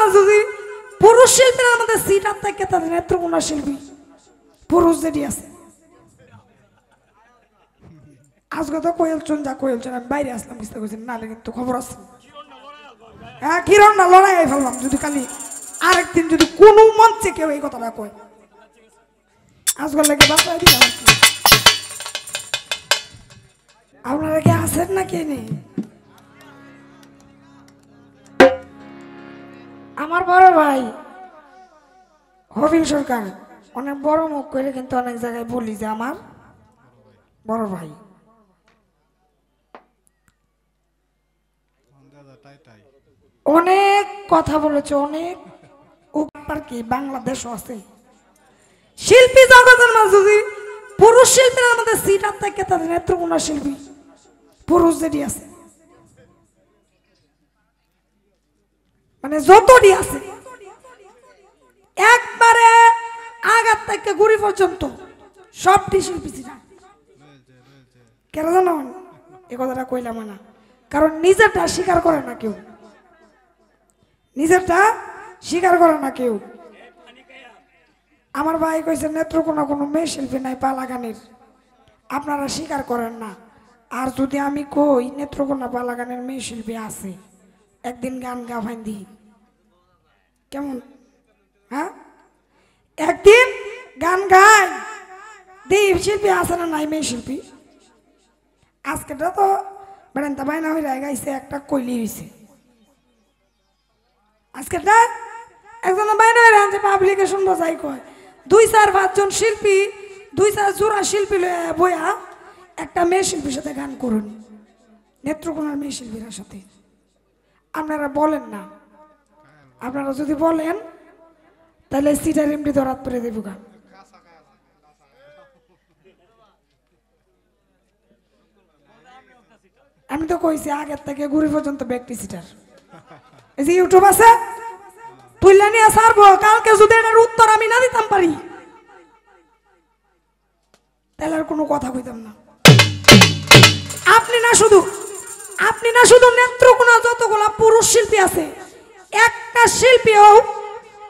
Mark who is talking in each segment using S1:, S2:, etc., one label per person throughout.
S1: না যদি পুরুষ শিল্পীরা আমাদের সিটার থেকে তাদের নেত্রকোনা শিল্পী পুরুষ যেটি আছে আজকে তো কোয়েলচন যা কোয়েলচন আমি বাইরে আসলাম বুঝতে পারছি নাহলে কিন্তু খবর আছে হ্যাঁ কিরণ না লড়াই ফেললাম যদি খালি আরেকদিন যদি কোনো মঞ্চে কেউ এই কথাটা কয় আজকে লেগে বাঁচাই দিলাম আপনারা কি আছেন না কে নেই আমার বড় ভাই হবিল সরকার অনেক বড় মুখ করে কিন্তু অনেক জায়গায় বলি যে আমার বড় ভাই অনেক কথা বলেছে অনেক উপর কি বাংলাদেশও আছে শিল্পী জগতের মাঝে যদি পুরুষ শিল্পীরা আমাদের সিটার থেকে তাদের নেত্রকোনা শিল্পী পুরুষ যেটি আছে মানে যতটি আছে একবারে আগার থেকে গুড়ি পর্যন্ত সবটি শিল্পী ছিল কেন জানো এ কথাটা কইলাম না কারণ নিজেরটা স্বীকার করে না কেউ নিজেরটা স্বীকার করে না কেউ আমার ভাই কইছে নেত্রকোনা কোনো মেয়ে শিল্পী নাই পালা গানের আপনারা স্বীকার করেন না আর যদি আমি কই নেত্রকোনা পালা গানের মেয়ে শিল্পী আছে একদিন গান গাভাই দি কেমন হ্যাঁ একদিন গান গায় দিই শিল্পী আছে না নাই মেয়ে শিল্পী আজকেটা তো বেড়ান্তা বাইনা হয়ে গাইছে একটা কইলি হয়েছে আজকেটা একজন বাইনা হয়ে আনছে পাবলিকে শুনবো যাই কয় 2-4-5 জন শিল্পী 2-4 জোড়া শিল্পী বইয়া একটা মেয়ে শিল্পীর সাথে গান করুন নেত্রকোনার মেয়ে শিল্পীর সাথে আপনারা বলেন না আপনারা যদি বলেন তাহলে সিটার এমডি ধরাত করে দেব গান আমি তো কইছি আগের থেকে গুড়ি পর্যন্ত ব্যক্তি সিটার এই যে ইউটিউব আছে তুইলা নিয়ে সারবো কালকে যদি এটার উত্তর আমি না দিতাম পারি তাহলে আর কোনো কথা কইতাম না আপনি না শুধু নেত্রকোনা যতগুলা পুরুষ শিল্পী আছে একটা শিল্পীও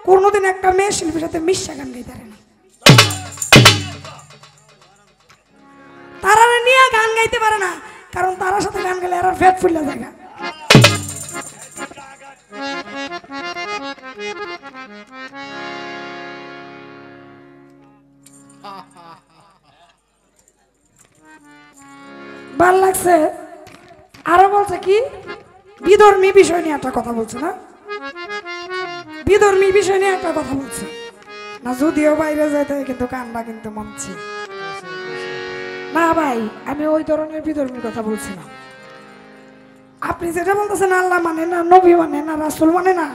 S1: কোনোদিন একটা মেয়ে শিল্পীর সাথে মিশা গান গাইতে পারে না তারা নিয়ে গান গাইতে পারে না কারণ তার সাথে গান গেলে আর ফেট ফুললে জায়গা ভাল লাগছে আরো বলছে কি বিধর্মী বিষয় নিয়ে একটা কথা বলছে না বিধর্মী বিষয় নিয়ে একটা কথা বলছে না যদিও বাইরে যাইতে কিন্তু কান্না কিন্তু মনছে না ভাই আমি ওই ধরনের বিধর্মীর কথা বলছি না আপনি যেটা বলতেছেন আল্লাহ মানে না নবী মানে না রাসূল মানে না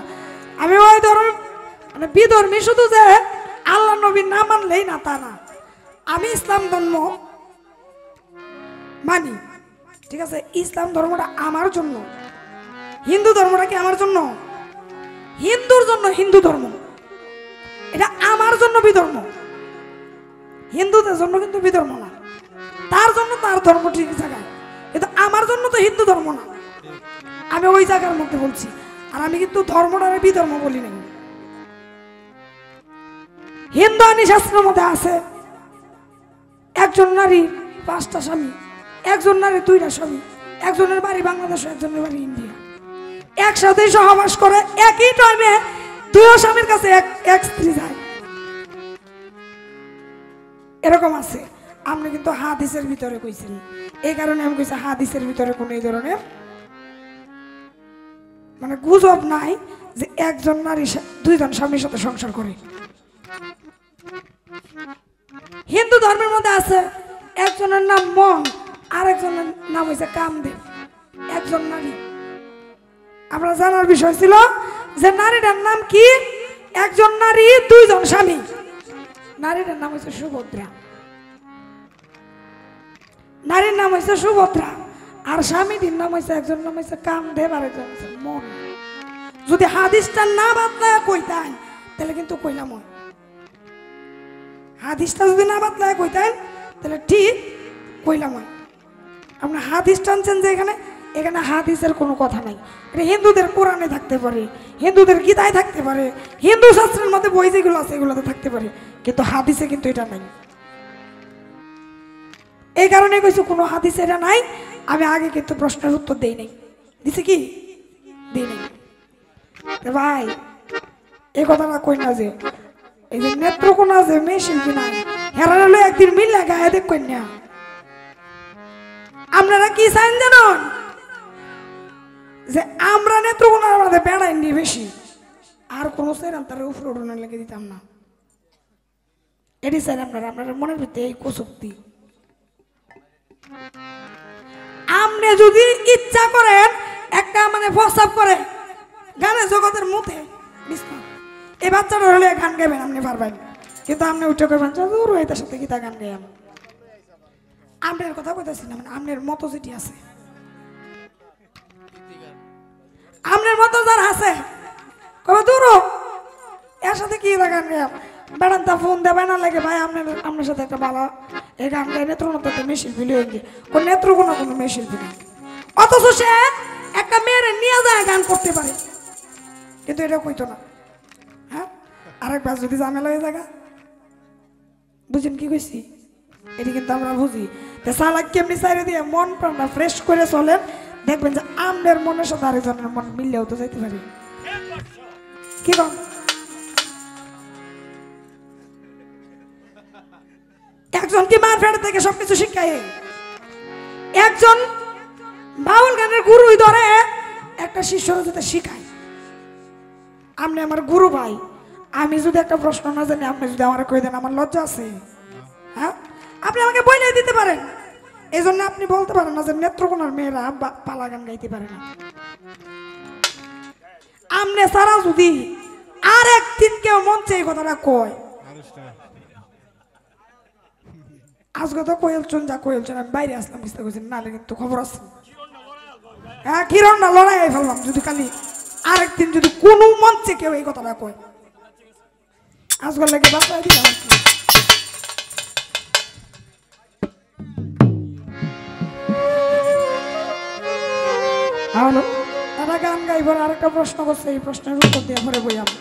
S1: আমি ওই ধরনের মানে বিধর্মী শুধু যে আল্লাহ নবী না মানলেই না তা না আমি ইসলাম ধর্ম মানি ঠিক আছে ইসলাম ধর্মটা আমার জন্য হিন্দু ধর্মটা কি আমার জন্য হিন্দুর জন্য হিন্দু ধর্ম এটা আমার জন্য বিধর্ম হিন্দুদের জন্য কিন্তু বিধর্ম না তার জন্য তার ধর্ম ঠিক জায়গায় কিন্তু আমার জন্য তো হিন্দু ধর্ম না আমি ওই জায়গার মধ্যে বলছি আর আমি কিন্তু ধর্মটারে বিধর্ম বলি না হিন্দু আইনি শাস্ত্রের মধ্যে আছে একজন নারী 5টা স্বামী একজন নারী 2টা স্বামী একজনের বাড়ি বাংলাদেশ একজনের বাড়ি ইন্ডিয়া একসাথে সহবাস করে একই টাইমে 2 স্বামীর কাছে এক স্ত্রী যায় এরকম আছে আপনি কিন্তু হাদিসের ভিতরে কইছেন এই কারণে আমি কইছি হাদিসের ভিতরে কোন এই ধরনের মানে গুজব নাই যে একজন নারী 2 জন স্বামীর সাথে সংসার করে হিন্দু ধর্মের মধ্যে আছে একজনের নাম মন আর একজনের নাম হইছে কামদেব একজন নারী আমরা জানার বিষয় ছিল যে নারীটার নাম কি একজন নারী 2 জন স্বামী নারীটার নাম হইছে সুভদ্রা নারীর নাম হইছে সুভদ্রা আর স্বামীটির নাম হইছে একজন নাম হইছে কামদেব আর একজন হইছে মন যদি হাদিসটা না বাতলায় কইতাম তাহলে কিন্তু কইলাম হাদিসটা যদি না বাতলায় কইতাম তাহলে ঠিক কইলাম আপনি হাদিস টানছেন যে এখানে এখানে হাদিসের কোনো কথা নাই। এটা হিন্দুদের কোরআনে থাকতে পারে, হিন্দুদের গীতায় থাকতে পারে, হিন্দু শাস্ত্রের মধ্যে বই যেগুলো আছে এগুলোতে থাকতে পারে, কিন্তু হাদিসে কিন্তু এটা নাই। এই কারণে কইছি কোনো হাদিসে এটা নাই। আমি আগে কিন্তু প্রশ্নের উত্তর দেই নাই, দিছি কি দিই নাই। ভাই এই কথাটা কই না যে এই যে নেত্রকোনা যে মেয়ে শিল্পী নাই হেরার হলো একদিন মিল্লা গায়ে দেখ কন্যা। আপনারা কি চান জানেন যে আমরা নেত্রকোনার আমাদের বেড়াইনি বেশি, আর কোনো সেরাম তার উপরে উঠোনে লেগে দিতাম না। এটি চাই আপনারা মনের ভিতরে এই কুশক্তি। আপনি যদি ইচ্ছা করেন একটা মানে প্রস্তাব করে গানের জগতের মুখে এই বাচ্চাটা হলে গান গাইবেন আপনি পারবেন, কিন্তু আপনি উঠে করবেন দূর এটার সাথে গীতা গান গাই। আপনার কথা কইতেছি না, মানে আপনার মতো যেটি আছে, আপনার মতো যার আছে কবে দূর এর সাথে কি গান গাই বেড়ান তা ফোন দেবে না লাগে ভাই আপনার সাথে একটা ভালো এই গান গাই নেত্রকোনা তো একটা মেয়ে শিল্পী লিয়ে কোন নেত্রকোনা কোনো মেয়ে শিল্পী না, অথচ সে একটা মেয়ের নিয়ে যায় গান করতে পারে, কিন্তু এটা কইতো না। হ্যাঁ আরেকবার যদি ঝামেলা হয়ে জায়গা বুঝেন কি কইছি, এটি কিন্তু আমরা বুঝি। সালাক কেমনি চাইরে দিয়ে মন প্রাণটা ফ্রেশ করে চলেন, দেখবেন যে আমনের মনের সাথে আরেকজনের মন মিললেও তো যাইতে পারি। কি কম একজন কি মার ফেড়ে থেকে সবকিছু শিখায়, একজন বাউল গানের গুরুই ধরে একটা শিষ্যরা যাতে শিখায়। আপনি আমার গুরু ভাই, আমি যদি একটা প্রশ্ন না জানি আপনি যদি আমার কই দেন আমার লজ্জা আছে? হ্যাঁ আপনি আমাকে বইলে দিতে পারেন, এই জন্য আপনি বলতে পারেন না যে নেত্রকোনার মেয়েরা পালা গান গাইতে পারে না। আমনে সারা যদি আর একদিন কেউ মঞ্চে এই কথাটা কয়, আজকে তো কয়েলছেন যা কয়েলছেন আমি বাইরে আসলাম বুঝতে করছেন, নাহলে কিন্তু খবর আছে। হ্যাঁ কিরণ না লড়াই ফেললাম যদি খালি আরেকদিন যদি কোনো মঞ্চে কেউ এই কথাটা কয়, আজকে লাগে বাসায় দিলাম। তারা গান গাইবার আরেকটা প্রশ্ন করছে, এই প্রশ্নের উত্তর দিয়ে পরে বই আমি।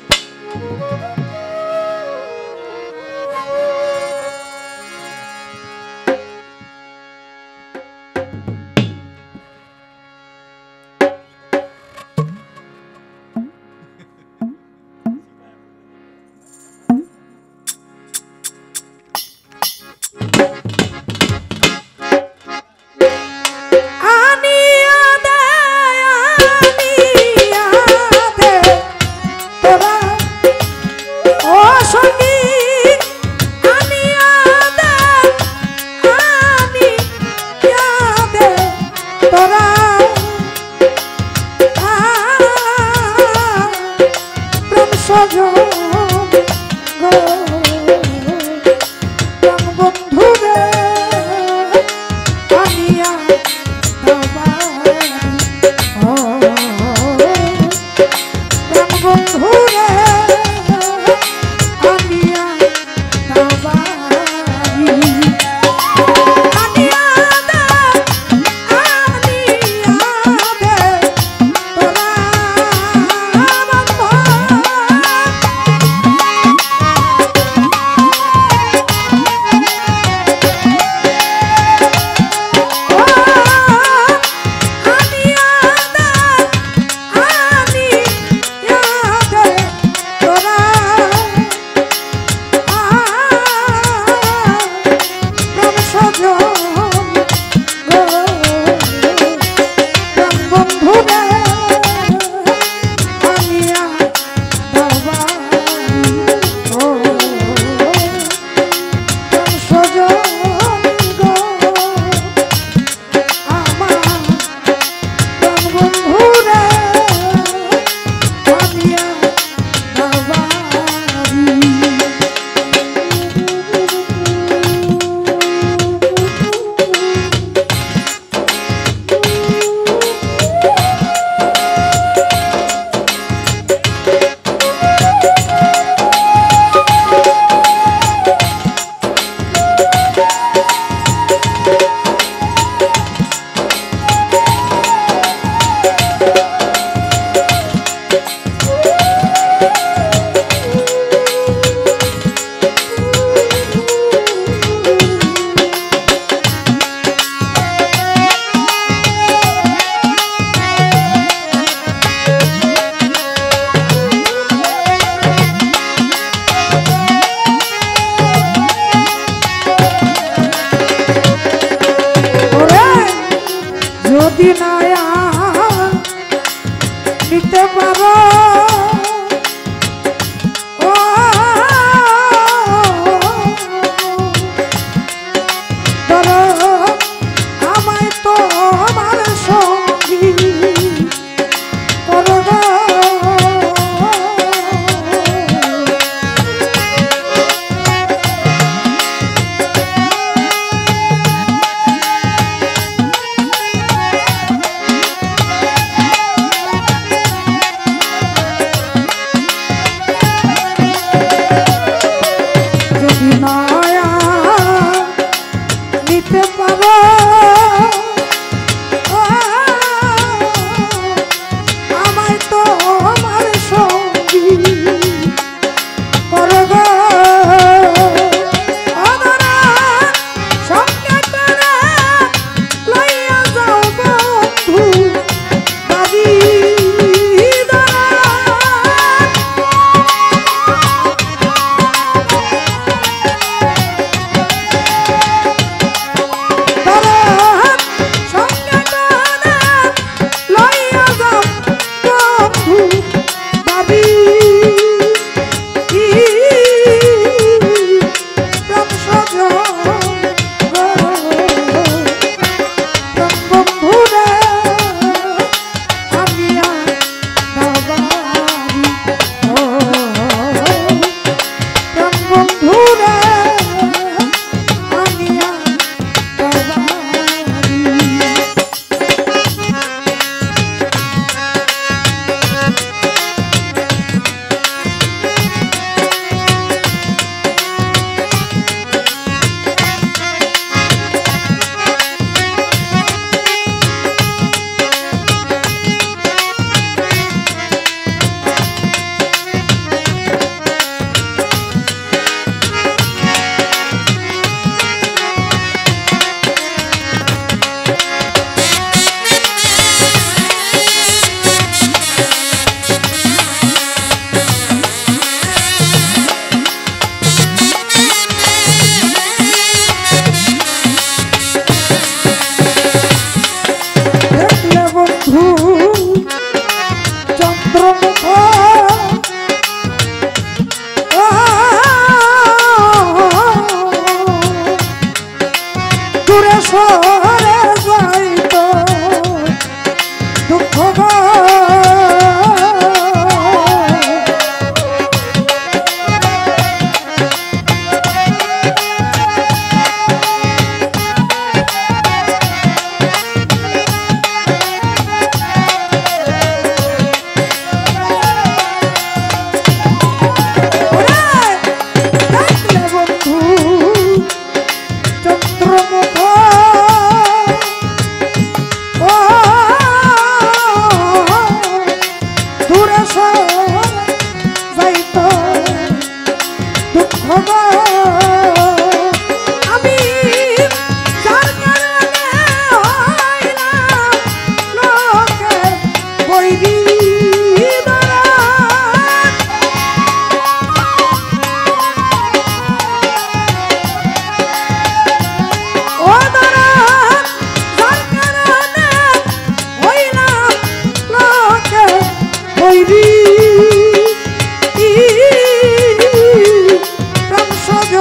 S1: প্রাণ সজ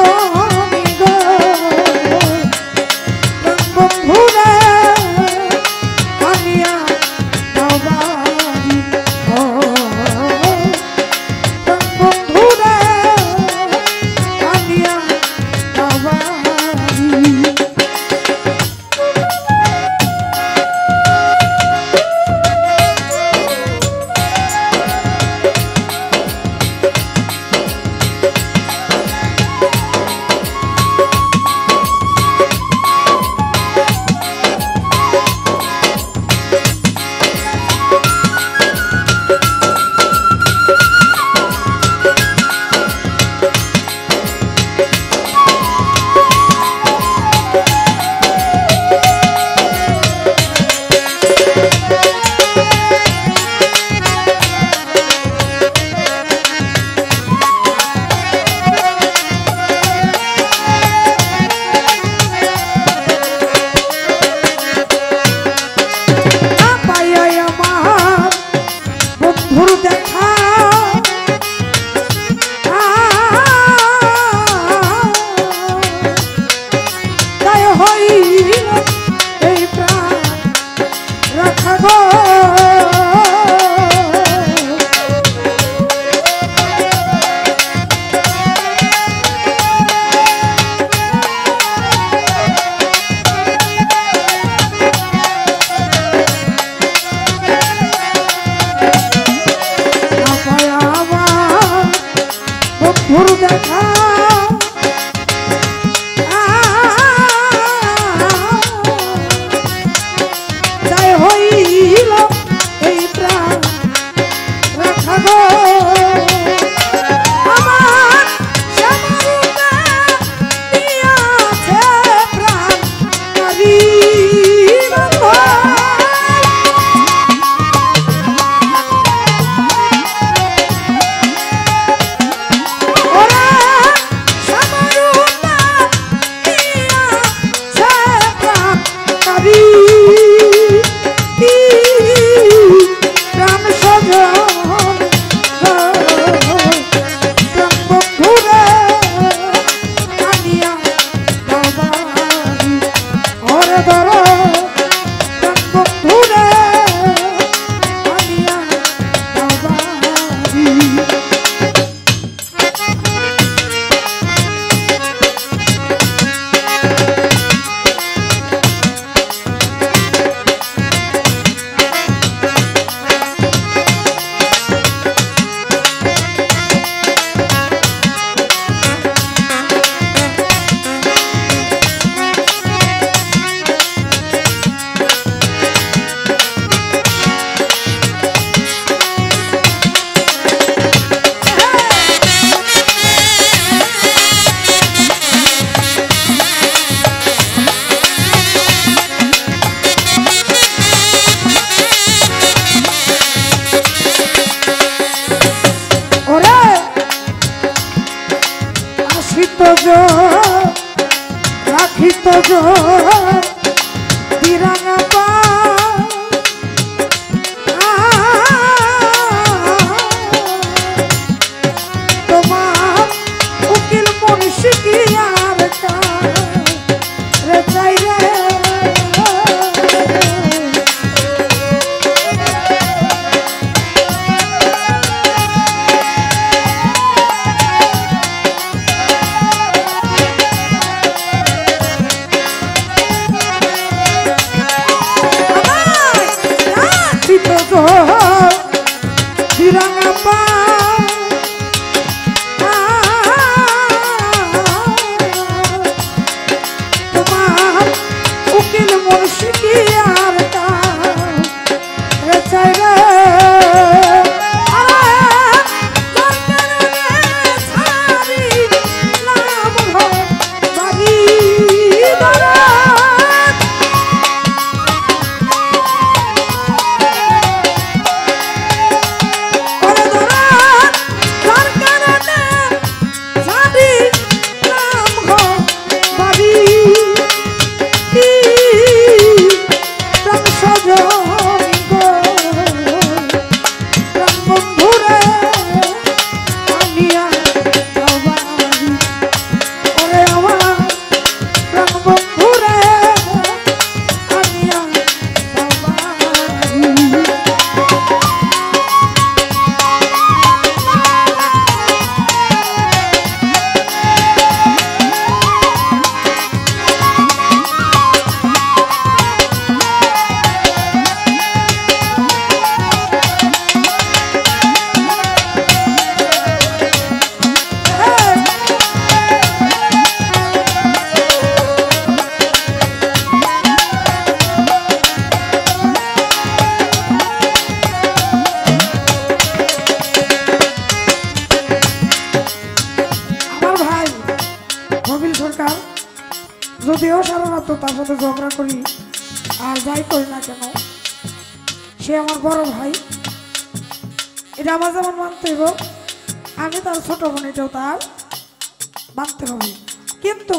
S1: রাখিত দিরাঙা পা তোমার উকিল মুন্সি কি আর রে চাই রে দিরাঙা পা তোমার উকিল মুন্সি কি আর রে চাই রে যদিও সাধারণত তার সাথে ঝগড়া করি আর যাই করি না কেন সে আমার বড় ভাই, এটা আমার যেমন মানতে হবে আমি তার ছোট বোন, এটাও তার মানতে হবে। কিন্তু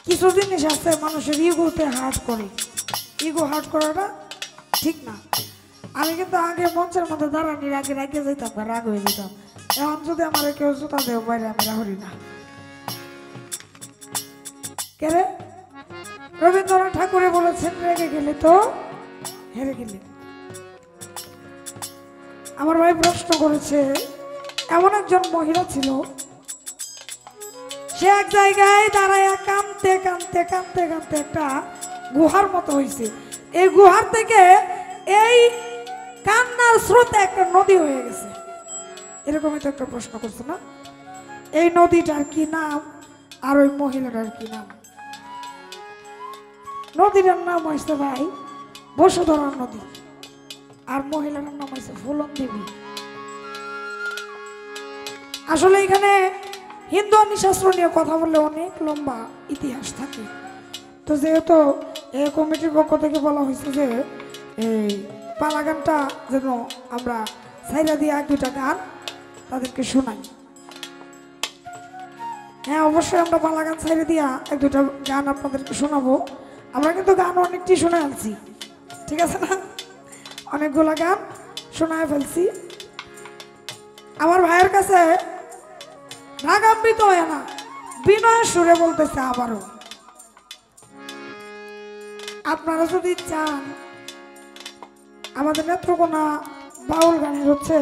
S1: কিছু জিনিস আছে মানুষের ইগোতে হার্ট করে, ইগো হার্ট করাটা ঠিক না। আমি কিন্তু আগে মঞ্চের মধ্যে দাঁড়ানির আগে রাগে যেতাম, রাগ হয়ে যেতাম। এখন যদি আমার কেউ জুতা দেও বাইরে আমি রাহরি না। কেরে রবীন্দ্রনাথ ঠাকুরে বলেছেন রেগে গেলে তো হেরে গেলে। আমার ভাই প্রশ্ন করেছে, এমন একজন মহিলা ছিল সে এক জায়গায় দাঁড়ায় কাঁদতে কাঁদতে কাঁদতে কাঁদতে একটা গুহার মতো হয়েছে। এই গুহার থেকে এই কান্নার স্রোতে একটা নদী হয়ে গেছে। এরকমই তো একটা প্রশ্ন করছে না? এই নদীটার কি নাম আর ওই মহিলাটার কি নাম? নদীটার নাম হয়েছে ভাই বসুধরা নদী, আর মহিলাটার নাম হয়েছে ফুলন দেবী। আসলে এখানে হিন্দু শাস্ত্র নিয়ে কথা বললে অনেক লম্বা ইতিহাস থাকে। তো যেহেতু এই কমিটির পক্ষ থেকে বলা হয়েছে যে এই পালা গানটা যেন আমরা সাইরা দিয়ে এক দুটা গান তাদেরকে শোনাই। হ্যাঁ, অবশ্যই আমরা পালা গান সাইরা দিয়া এক দুটা গান আপনাদেরকে শোনাবো। আমরা কিন্তু গান অনেকটি শুনে আনছি, ঠিক আছে না? অনেকগুলা গান শোনায় ফেলছি। আমার ভাইয়ের কাছে রাগান্বিত হয় না, বিনয়ের সুরে বলতেছে আবারও, আপনারা যদি চান আমাদের নেত্রকোনা বাউল গানের হচ্ছে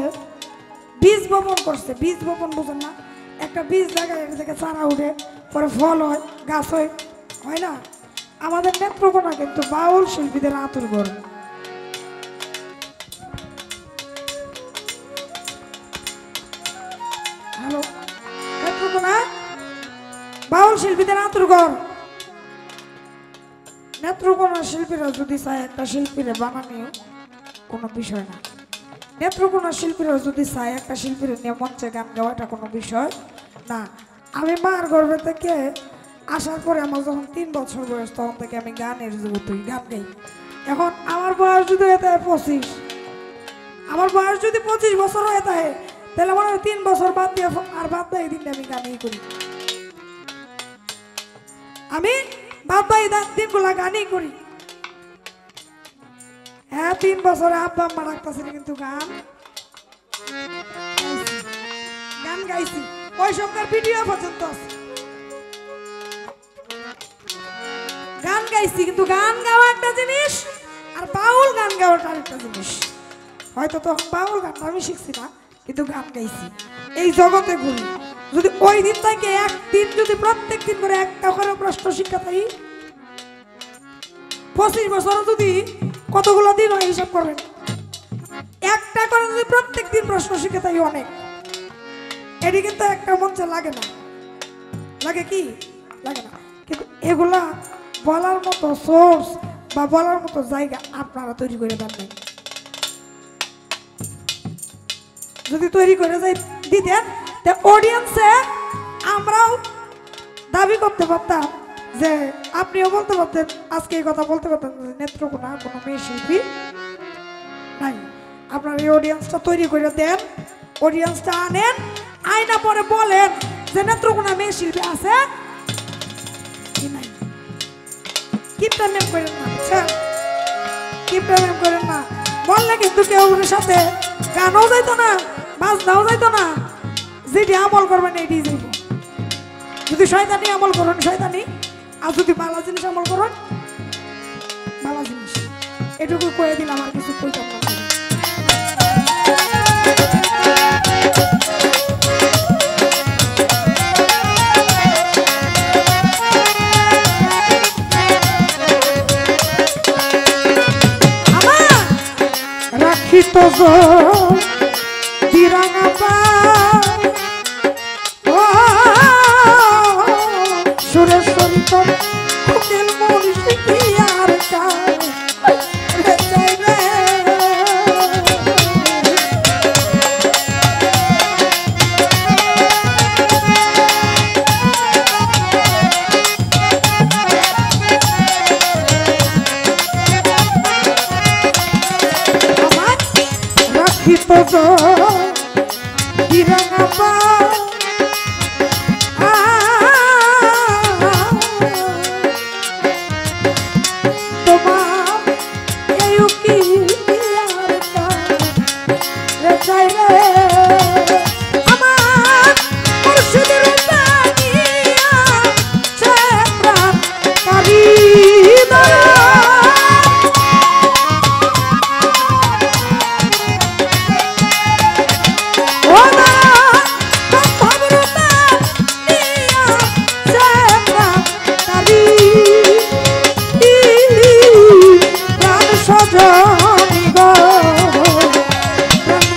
S1: বীজ বপন করছে। বীজ বপন বুঝেন না? একটা বীজ লাগায় এটা থেকে চারা উঠে পরে ফল হয়, গাছ হয়, হয় না? আমাদের নেত্রকোনা কিন্তু বাউল শিল্পীদের আতুর ঘর। হ্যালো, নেত্রকোনা বাউল শিল্পীদের আতুর ঘর। নেত্রকোনা শিল্পীরা যদি চায় একটা শিল্পীরে বানানো কোনো বিষয় না। নেত্রকোনা শিল্পীরা যদি চায় একটা শিল্পীর নিয়ে মঞ্চে গান গাওয়াটা কোনো বিষয় না। আমি মার গর্ভে থেকে আসার পরে আমার যখন 3 বছর বয়স তখন থেকে আমি গানের জগতে গান গাই। এখন আমার বয়স যদি হয়ে থাকে 25, আমার বয়স যদি 25 বছর হয়ে থাকে তাহলে আমার 3 বছর বাদ দিয়ে আর বাদ দিয়ে দিন আমি গানই করি। আমি বাদ দিয়ে দিনগুলা গানই করি। হ্যাঁ, 3 বছরে আব্বা আম্মা রাখতেছি কিন্তু গান গাইছি। ওই সবকার ভিডিও পর্যন্ত আছে। গান গাইছি, কিন্তু গান গাওয়া একটা জিনিস আর বাউল গান গাওয়াটা আরেকটা জিনিস। হয়তো তখন বাউল গানটা আমি শিখছি না, কিন্তু গান গাইছি। এই জগতে ঘুরি। যদি ওই দিন থেকে একদিন যদি প্রত্যেক দিন করে একটা করে প্রশ্ন শিক্ষা থাকি, 25 বছর যদি কতগুলো দিন হয় হিসাব করবেন। একটা করে যদি প্রত্যেক দিন প্রশ্ন শিখে থাকি অনেক। এটি কিন্তু একটা মঞ্চে লাগে না, লাগে কি? লাগে না। কিন্তু এগুলা বলার মতো সোর্স বা বলার মতো জায়গা আপনারা তৈরি করে দেন। যদি তৈরি করে দিতেন তা অডিয়েন্সে আমরাও দাবি করতে পারতাম যে আপনিও বলতে পারতেন, আজকে এই কথা বলতে পারতেন যে নেত্রকোনা কোনো মেয়ে শিল্পী নাই। আপনার এই অডিয়েন্সটা তৈরি করে দেন, অডিয়েন্সটা আনেন, আয়না পরে বলেন যে নেত্রকোনা মেয়ে শিল্পী আছে কি নাই। কিপটা মেম করেন না, বুঝছেন? কিপটা মেম করেন না। বললে কিন্তু কেউ সাথে গানও যাইতো না, বাজনাও যাইতো না। যেটি আমল করবেন এটি যাইব। যদি শয়তানি আমল করেন শয়তানি, আর যদি ভালো জিনিস আমল করেন ভালো জিনিস। এটুকু কয়ে দিলাম, আর কিছু কইতাম না। তো দিরাঙা পা সুরেশ্বরী তোর কুকিল মুর্শি আর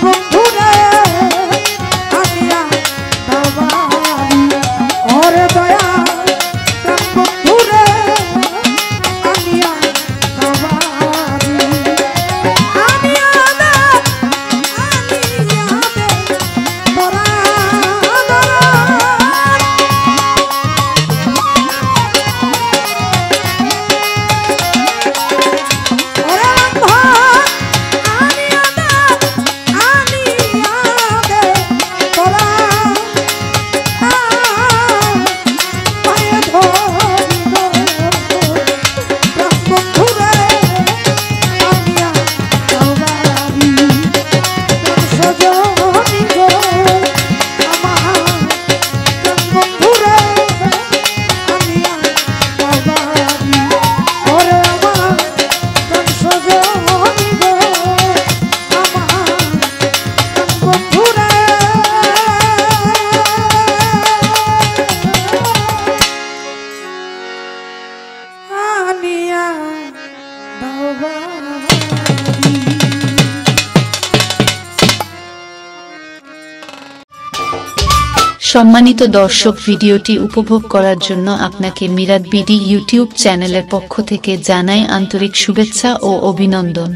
S1: বন্ধু রে
S2: সম্মানিত দর্শক, ভিডিওটি উপভোগ করার জন্য আপনাকে মিরাত বিডি ইউটিউব চ্যানেলের পক্ষ থেকে জানাই আন্তরিক শুভেচ্ছা ও অভিনন্দন।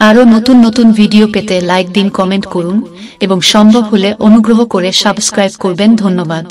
S2: আরও নতুন নতুন ভিডিও পেতে লাইক দিন, কমেন্ট করুন এবং সম্ভব হলে অনুগ্রহ করে সাবস্ক্রাইব করবেন। ধন্যবাদ।